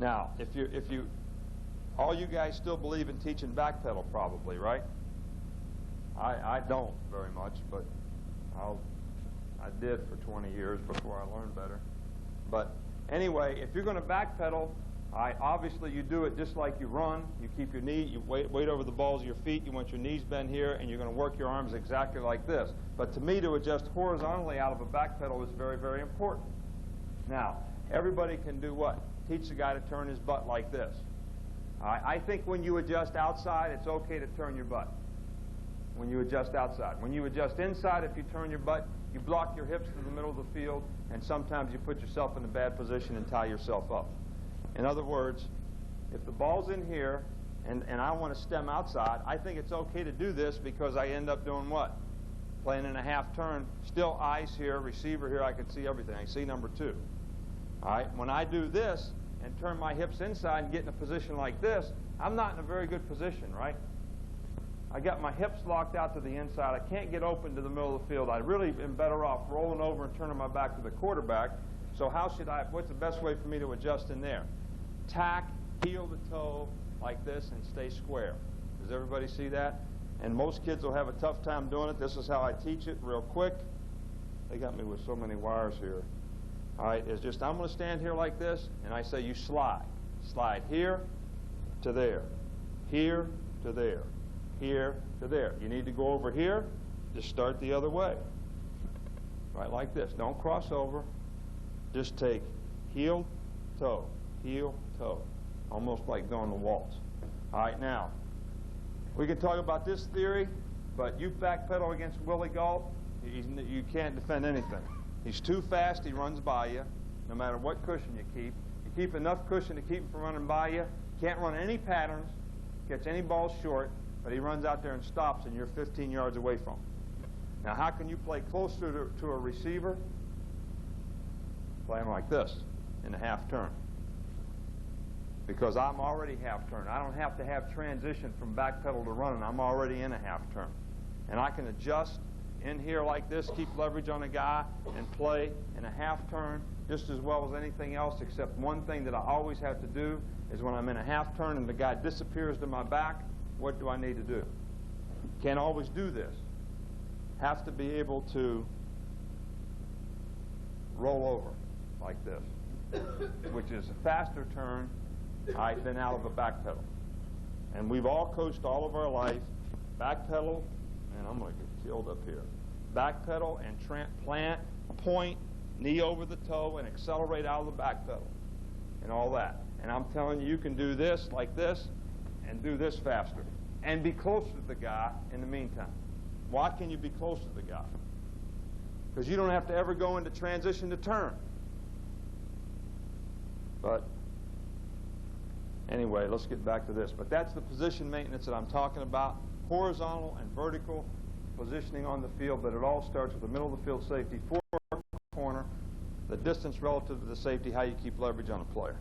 Now, all you guys still believe in teaching backpedal probably, right? I don't very much, but I did for 20 years before I learned better. But anyway, if you're going to backpedal, obviously you do it just like you run. You keep your knee, you weight over the balls of your feet, you want your knees bent here, and you're going to work your arms exactly like this. But to me, to adjust horizontally out of a backpedal is very, very important. Now, everybody can do what? Teach the guy to turn his butt like this. I think when you adjust outside, it's okay to turn your butt. When you adjust outside. When you adjust inside, if you turn your butt, you block your hips to the middle of the field, and sometimes you put yourself in a bad position and tie yourself up. In other words, if the ball's in here and I want to stem outside, I think it's okay to do this because I end up doing what? Playing in a half turn, still eyes here, receiver here, I can see everything. I see number 2. All right, when I do this and turn my hips inside and get in a position like this, I'm not in a very good position, right? I got my hips locked out to the inside. I can't get open to the middle of the field. I really am better off rolling over and turning my back to the quarterback. So what's the best way for me to adjust in there? Tack, heel to toe, like this, and stay square. Does everybody see that? And most kids will have a tough time doing it. This is how I teach it real quick. They got me with so many wires here. All right, it's just I'm going to stand here like this, and I say you slide. Slide here to there, here to there, here to there. You need to go over here, just start the other way. Right, like this. Don't cross over. Just take heel, toe, almost like going to waltz. All right, now, we can talk about this theory, but you backpedal against Willie Galt, you can't defend anything. He's too fast, he runs by you, no matter what cushion you keep. You keep enough cushion to keep him from running by you. Can't run any patterns, catch any balls short, but he runs out there and stops, and you're 15 yards away from him. Now, how can you play closer to a receiver? Play him like this, in a half turn. Because I'm already half turn. I don't have to have transition from backpedal to running. I'm already in a half turn. And I can adjust in here like this, keep leverage on a guy, and play in a half turn just as well as anything else, except one thing that I always have to do is when I'm in a half turn and the guy disappears to my back, what do I need to do? Can't always do this. Have to be able to roll over like this, which is a faster turn than out of a backpedal. And we've all coached all of our life, backpedal, and I'm going to get killed up here. Backpedal and plant, point, knee over the toe, and accelerate out of the backpedal, and all that. And I'm telling you, you can do this like this, and do this faster, and be closer to the guy in the meantime. Why can you be closer to the guy? Because you don't have to ever go into transition to turn. But anyway, let's get back to this. But that's the position maintenance that I'm talking about, horizontal and vertical positioning on the field, but it all starts with the middle of the field safety, 4 corner, the distance relative to the safety, how you keep leverage on a player.